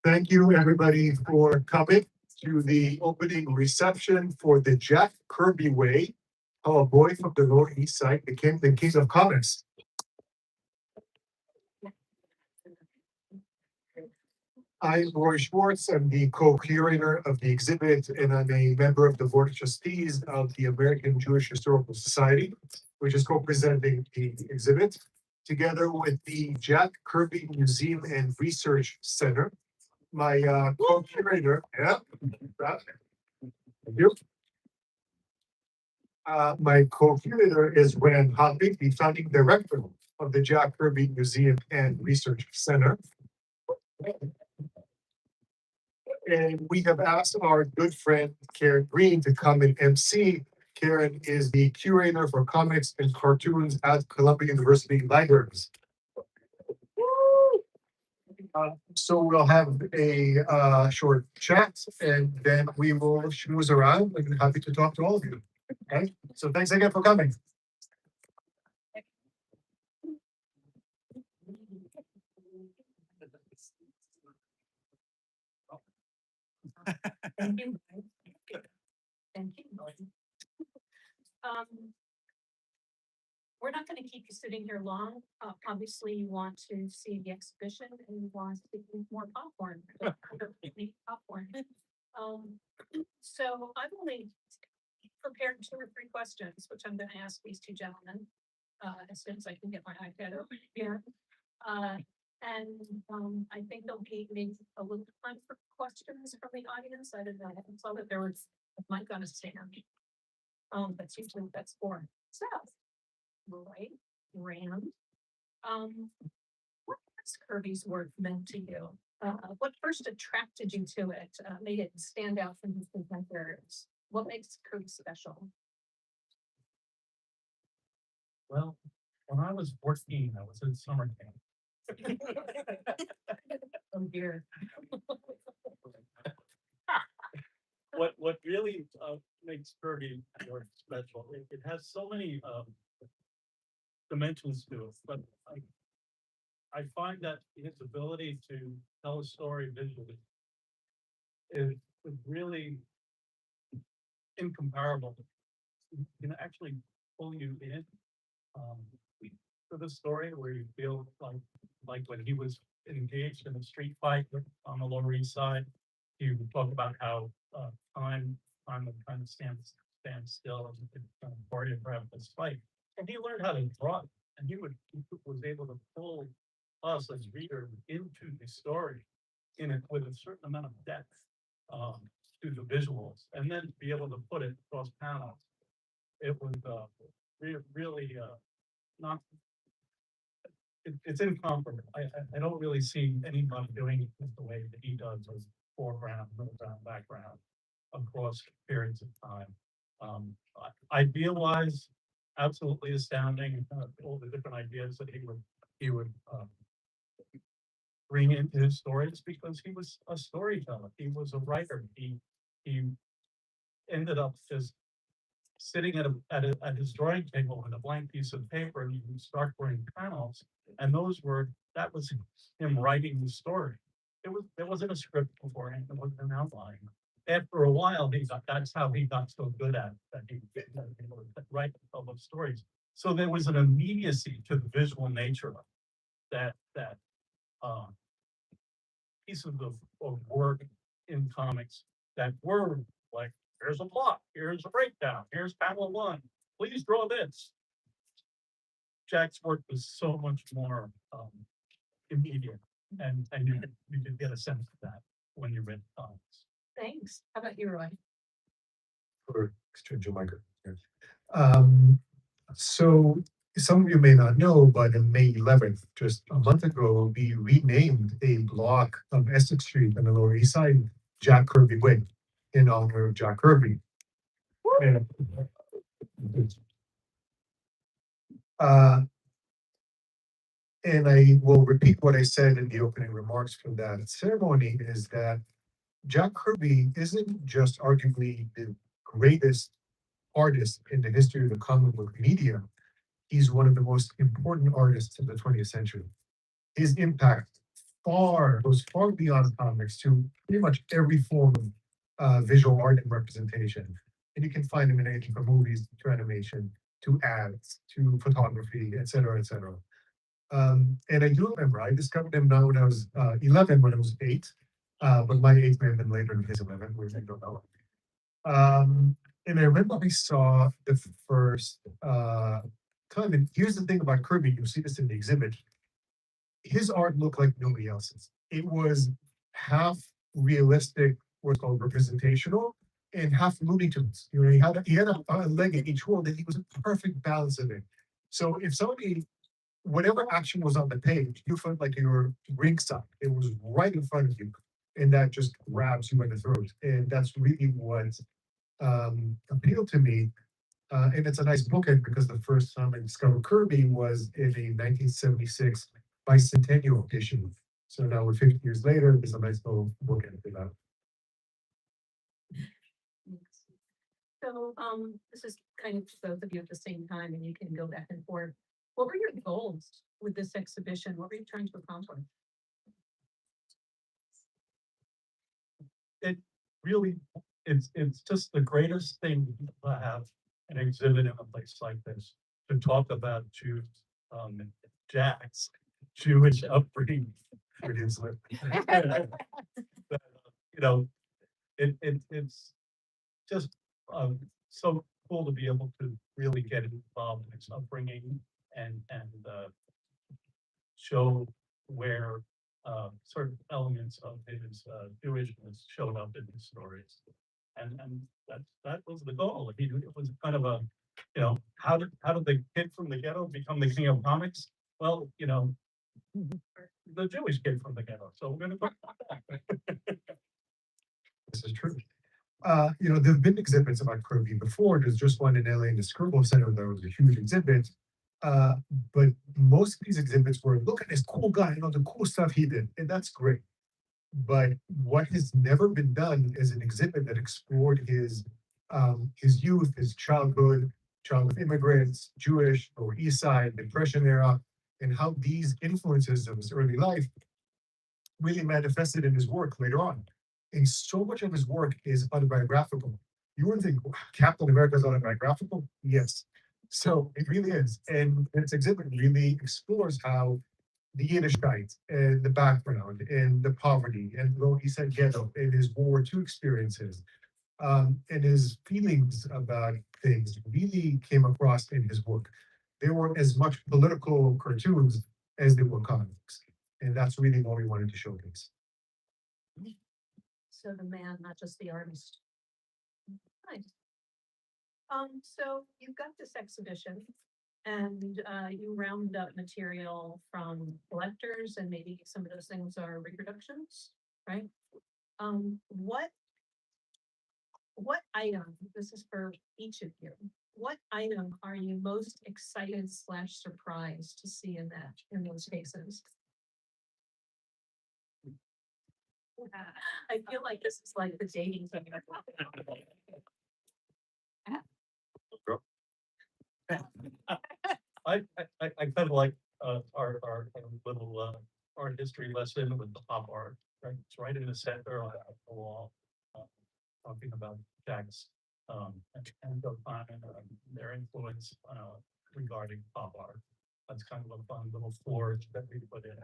Thank you, everybody, for coming to the opening reception for the Jack Kirby Way, how a boy from the Lower East Side became the king of comics. I'm Roy Schwartz. I'm the co-curator of the exhibit, and I'm a member of the Board of Trustees of the American Jewish Historical Society, which is co-presenting the exhibit, together with the Jack Kirby Museum and Research Center. My co-curator, thank you. My co-curator is Rand Hopping, the founding director of the Jack Kirby Museum and Research Center. And we have asked our good friend Karen Green to come and MC. Karen is the curator for comics and cartoons at Columbia University Libraries. So we'll have a short chat, and then we will schmooze around. I'm happy to talk to all of you. Okay, so thanks again for coming. Thank you. Thank you. We're not going to keep you sitting here long. Obviously, you want to see the exhibition and you want to eat more popcorn. Popcorn. So I've only prepared 2 or 3 questions, which I'm going to ask these 2 gentlemen as soon as I can get my iPad over here. I think there'll be maybe a little time for questions from the audience. I don't know. I saw that there was a mic on a stand. That's usually that's for Seth. Roy, Rand. What has Kirby's work meant to you? What first attracted you to it? Made it stand out from his contemporaries? What makes Kirby special? Well, when I was 14, I was in summer camp. Oh dear. What really makes Kirby work special? It has so many dimensions to it, but I find that his ability to tell a story visually is really incomparable. He can actually pull you in to the story where you feel like when he was engaged in a street fight on the Lower East Side, he would talk about how time would kind of stand still and kind of choreograph this fight. And he learned how to draw it, and he was able to pull us as readers into the story in it with a certain amount of depth to the visuals, and then be able to put it across panels. It was really not. It's incomparable. I don't really see anybody doing it the way that he does, as foreground, middle-ground, background across periods of time. Idea-wise, absolutely astounding. All the different ideas that he would bring into his stories, because he was a storyteller. He was a writer. He ended up just sitting at his drawing table with a blank piece of paper, and he would start drawing panels, and that was him writing the story. There wasn't a script beforehand. There wasn't an outline. After a while, that's how he got so good at it, that he was able to write and tell those stories. So there was an immediacy to the visual nature of that pieces of work in comics that were like, here's a plot, here's a breakdown, here's panel 1, please draw this. Jack's work was so much more immediate, and you could get a sense of that when you read the comics. Thanks. How about you, Roy? Or exchange your mic. So some of you may not know, but on May 11th, just a month ago, we renamed a block of Essex Street on the Lower East Side Jack Kirby Way in honor of Jack Kirby. And Uh, and I will repeat what I said in the opening remarks from that ceremony is that Jack Kirby isn't just arguably the greatest artist in the history of the comic book media. He's one of the most important artists of the 20th century. His impact goes far beyond comics to pretty much every form of visual art and representation. And you can find him in anything from movies to animation to ads to photography, et cetera, et cetera. And I do remember I discovered him now when I was 11, when I was 8. But my 8 may have been later than his 11, which I don't know. And I remember I saw the first time, and here's the thing about Kirby, you'll see this in the exhibit. His art looked like nobody else's. It was half realistic, what's called representational, and half Looney Tunes. You know, he had a leg in each world, and he was a perfect balance of it. So if somebody, whatever action was on the page, you felt like you were ringside. It was right in front of you, and that just grabs you by the throat. And that's really what appealed to me. And it's a nice bookend because the first time I discovered Kirby was in a 1976 bicentennial issue. So now we're 50 years later, there's a nice little bookend to that. So, this is kind of both of you at the same time, and you can go back and forth. What were your goals with this exhibition? What were you trying to accomplish? It really, it's just the greatest thing to have an exhibit in a place like this to talk about Jack's Jewish upbringing. But, you know, it's just so cool to be able to really get involved in his upbringing and show where certain elements of his Jewishness showed up in his stories. And that was the goal. It was kind of a, you know, how did the kid from the ghetto become the king of comics? Well, you know, the Jewish kid from the ghetto. So we're gonna talk about that. This is true. You know, there have been exhibits about Kirby before. There's just one in LA in the Scribble Center. There was a huge exhibit. But most of these exhibits were, look at this cool guy, you know, the cool stuff he did. And that's great. But what has never been done is an exhibit that explored his youth, his childhood, child of immigrants, Jewish or East Side, Depression era, and how these influences of his early life really manifested in his work later on. And so much of his work is autobiographical. You wouldn't think Captain America is autobiographical? Yes. So it really is. And this exhibit really explores how the Yiddishkeit and the background and the poverty and what he said ghetto and his World War II experiences and his feelings about things really came across in his work. They were as much political cartoons as they were comics. And that's really what we wanted to showcase. So the man, not just the artist. Nice. So you've got this exhibition and you round up material from collectors and maybe some of those things are reproductions, right? What item, this is for each of you, what item are you most excited / surprised to see in those cases? I feel like this is like the dating thing. I kind of like our little art history lesson with the pop art, right? It's right in the center on the wall, talking about Jack's and their influence regarding pop art. That's kind of a fun little forge that we put in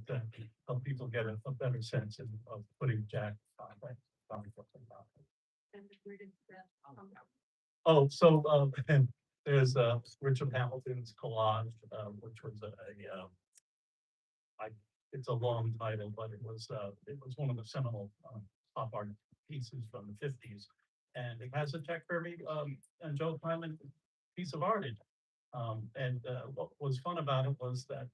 to help people get a better sense of putting Jack on. Oh, so and there's Richard Hamilton's collage, which was it's a long title, but it was one of the seminal pop art pieces from the 50s, and it has a Jack Kirby and Joe Clement piece of art in it. And what was fun about it was that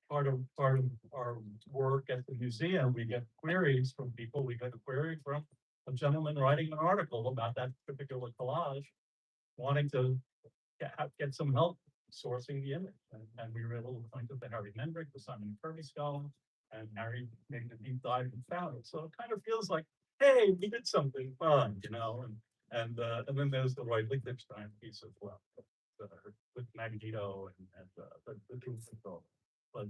part of our work at the museum, we get queries from people. We got a query from a gentleman writing an article about that particular collage, wanting to get some help sourcing the image. And we were able to point to the Harry Mendrick, the Simon Kirby skull, and Harry made a deep dive and found it. So it kind of feels like, hey, we did something fun, and then there's the Roy Lichtenstein piece as well, with Magneto and the truth control. But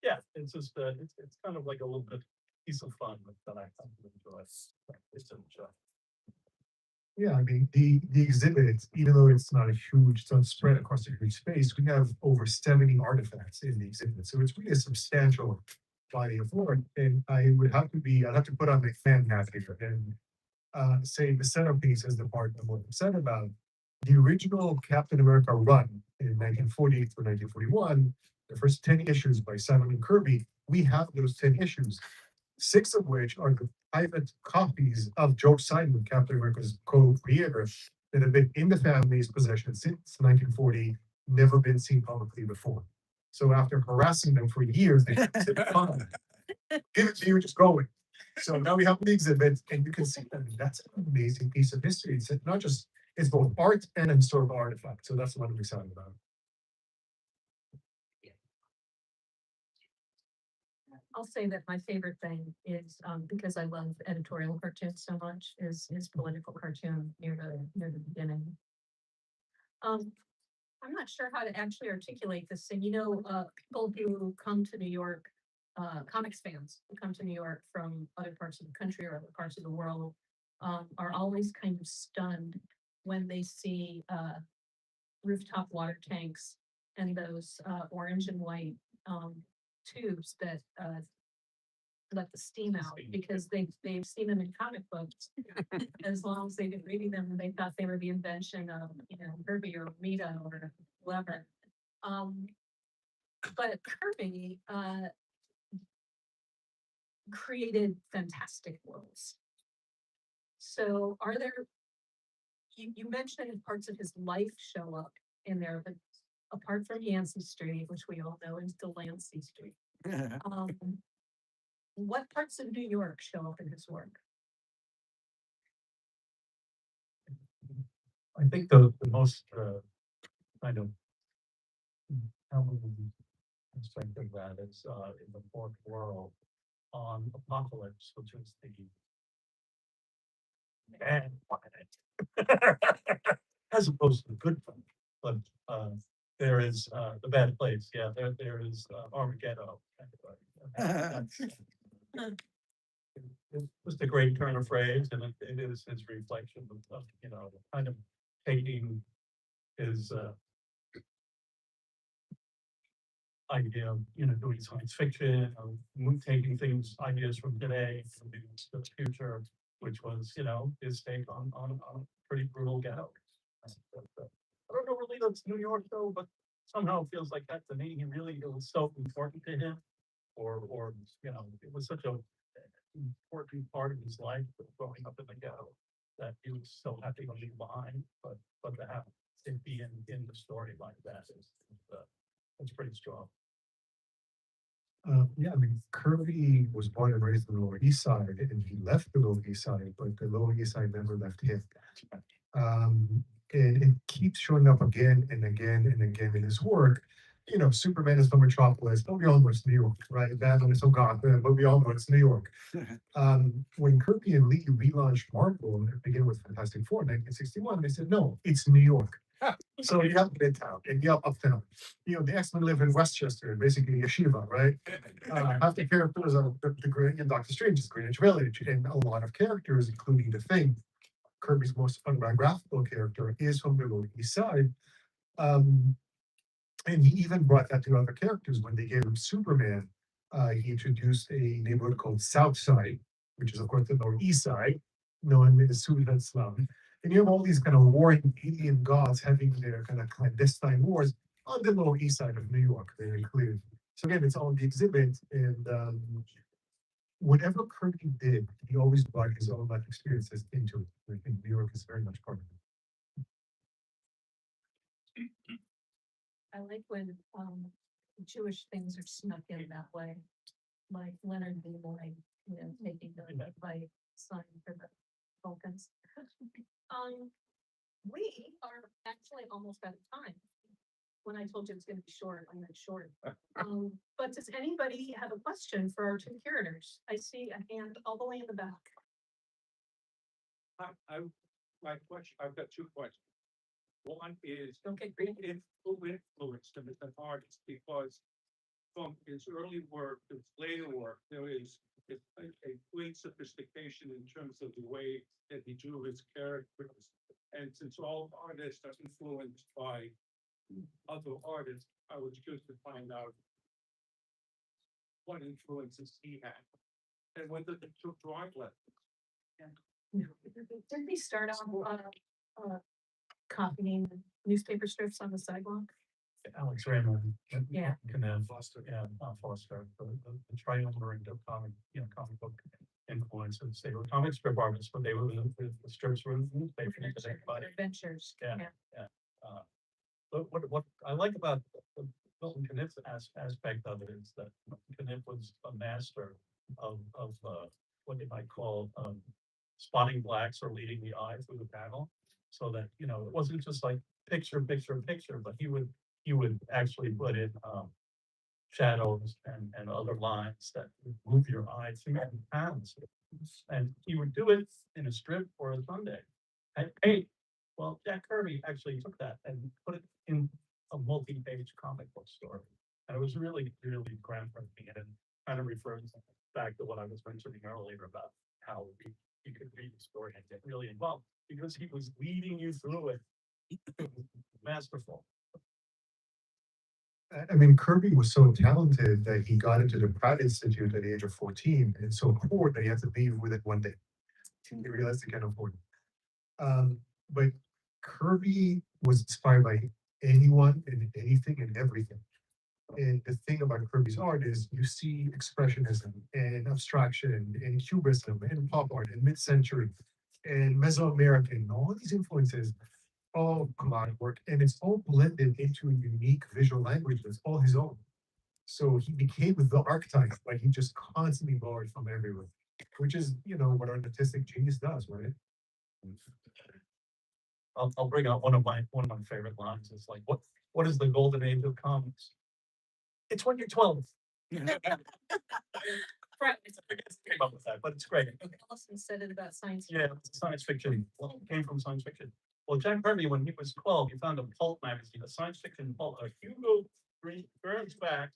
yeah, it's just it's kind of like a little bit piece of fun that I kind of enjoy. It's a enjoy. Yeah, I mean, the exhibit, even though it's not a huge, it's not spread across a huge space, we have over 70 artifacts in the exhibit. So it's really a substantial body of work. And I'd have to put on my fan hat here and say the centerpiece is the part I'm more upset about. The original Captain America run in 1940 through 1941, the first 10 issues by Simon and Kirby, we have those 10 issues, 6 of which are the private copies of Joe Simon, Captain America's co-creator, that have been in the family's possession since 1940, never been seen publicly before. So after harassing them for years, they said, "Fine, give it to you, just go with it." So now we have the exhibit, and you can see that that's an amazing piece of history. It's not just, it's both art and a historical artifact. So that's what I'm excited about. I'll say that my favorite thing is, because I love editorial cartoons so much, is his political cartoon near the beginning. I'm not sure how to actually articulate this thing. People who come to New York, comics fans who come to New York from other parts of the country or other parts of the world, are always kind of stunned when they see rooftop water tanks and those orange and white tubes that let the steam out, because they've seen them in comic books as long as they've been reading them, and they thought they were the invention of Kirby or Rita or whoever. But Kirby created fantastic worlds. So are there, you mentioned parts of his life show up in there, but apart from Yancey Street, which we all know is Delancey Street, what parts of New York show up in his work? I think the most kind of aspect of that is in the fourth world on Apocalypse, which is the bad planet, as opposed to the good one. But there is the bad place. Yeah, there is Armageddon. It's just a great turn of phrase, and it is his reflection of kind of taking his idea of doing science fiction, or taking ideas from today to the future, which was his take on a pretty brutal ghetto. I don't know really that's New York though, but somehow it feels like that to me. It was so important to him, or it was such a important part of his life growing up in the ghetto that he was so happy to leave behind, but to have it be in the story like that is it's pretty strong. Yeah, I mean, Kirby was born and raised in the Lower East Side, and he left the Lower East Side, but the Lower East Side never left him. And it keeps showing up again and again and again in his work. Superman is from Metropolis, but we all know it's New York, right? Batman is from Gotham, but we all know it's New York. When Kirby and Lee relaunched Marvel, beginning with Fantastic Four in 1961, they said, no, it's New York. So you have Midtown and you have Uptown. The X-Men live in Westchester, basically Yeshiva, right? Half the characters are the Green and Doctor Strange's Greenwich Village, and a lot of characters, including the Thing, Kirby's most unbiographical character, is from the Lower East Side. And he even brought that to other characters. When they gave him Superman, he introduced a neighborhood called South Side, which is, of course, the Lower East Side, known as Sudan Slum. And you have all these kind of warring alien gods having their kind of clandestine wars on the Lower East Side of New York, very clearly. So again, it's all in the exhibit, and whatever Kirby did, he always brought his own life experiences into it. I think New York is very much part of it. I like when Jewish things are snuck in that way, like Leonard Nimoy, taking the invite sign for the Balkans. we are actually almost out of time. When I told you it was gonna be short, I meant short. But does anybody have a question for our two curators? I see a hand all the way in the back. My question, I've got two questions. One is, Don't get who greedy. influenced him as an artist? Because from his early work, his later work, there is a great sophistication in terms of the way that he drew his characters. And since all artists are influenced by other artists, I was curious to find out what influences he had and whether they took drawing lessons. Didn't he start off, copying newspaper strips on the sidewalk? Alex Raymond. Yeah. And then Foster. Yeah, Foster, the triumvirate of comic, comic book influences. They were comic strip artists, but they were the strips were in the newspaper. because everybody- Adventures. Yeah. But what I like about the Milton Caniff aspect of it is that Caniff was a master of what they might call spotting blacks or leading the eye through the panel. So that, it wasn't just like picture, but he would actually put in shadows and other lines that would move your eye through the panels. And he would do it in a strip or a Sunday. And hey, well, Jack Kirby actually took that and put it in a multi-page comic book story. And it was really, really groundbreaking, and it kind of refers back to what I was mentioning earlier about how you could read the story and get really involved because he was leading you through it. Masterful. I mean, Kirby was so talented that he got into the Pratt Institute at the age of 14 and so poor that he had to leave with it one day. He realized he can't afford it. But Kirby was inspired by anyone and anything and everything. And the thing about Kirby's art is you see expressionism and abstraction and cubism and pop art and mid-century and Mesoamerican, all these influences all come out of work, and it's all blended into a unique visual language that's all his own. So he became the archetype, like he just constantly borrowed from everywhere, which is, what an artistic genius does, right? I'll bring out one of my favorite lines. It's like, what is the golden age of comics? It's when you're 12. Right. Came up with that, but it's great. Ellison said it about science. Yeah, it's science fiction. Well, it came from science fiction. Well, Jack Kirby, when he was 12, he found a pulp magazine, a science fiction pulp, a Hugo Burns back,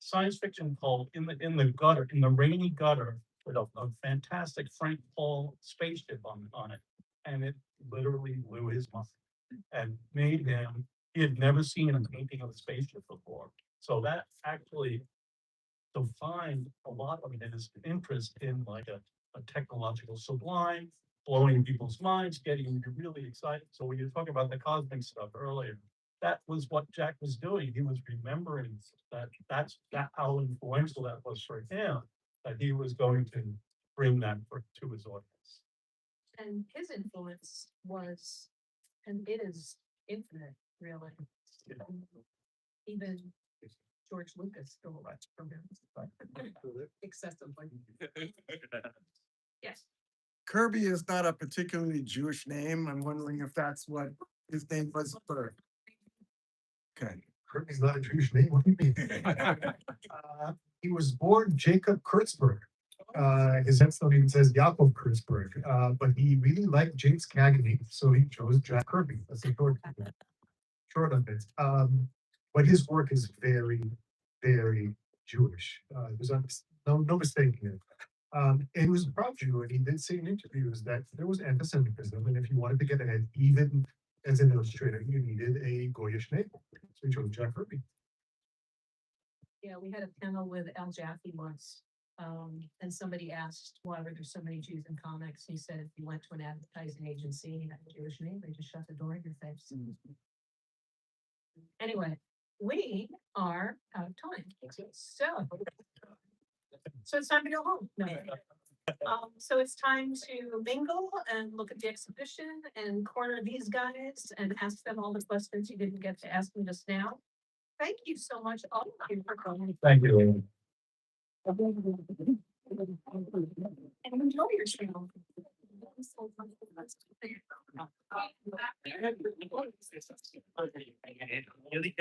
science fiction pulp in the gutter, in the rainy gutter, with a fantastic Frank Paul spaceship on it, and it literally blew his mind and made him. He had never seen a painting of a spaceship before, so that actually defined a lot of his interest in like a technological sublime, blowing people's minds, getting you really excited. So when you're talking about the cosmic stuff earlier, that was what Jack was doing. He was remembering that's how influential that was for him, that he was going to bring that to his audience. And his influence was, and it is infinite, really. Even George Lucas stole that from him. Excessively. Yes. Kirby is not a particularly Jewish name. I'm wondering if that's what his name was for. Okay. Kirby's not a Jewish name. What do you mean? He was born Jacob Kurtzberg. His headstone even says Jacob Kurtzberg, but he really liked James Cagney, so he chose Jack Kirby. That's the short of it. But his work is very, very Jewish. There's no mistaking it. And he was a proud Jew, and he did say in interviews that there was anti-Semitism, and if you wanted to get ahead, even as an illustrator, you needed a Goyish name. So he chose Jack Kirby. Yeah, we had a panel with Al Jaffe once, and somebody asked why were there so many Jews in comics. He said if you went to an advertising agency and you had a Jewish name, they just shut the door in your face. Anyway, we are out of time. So it's time to go home. No. So it's time to mingle and look at the exhibition and corner these guys and ask them all the questions you didn't get to ask me just now. Thank you so much, all of you, for coming. Thank you. And enjoy your show. Yedi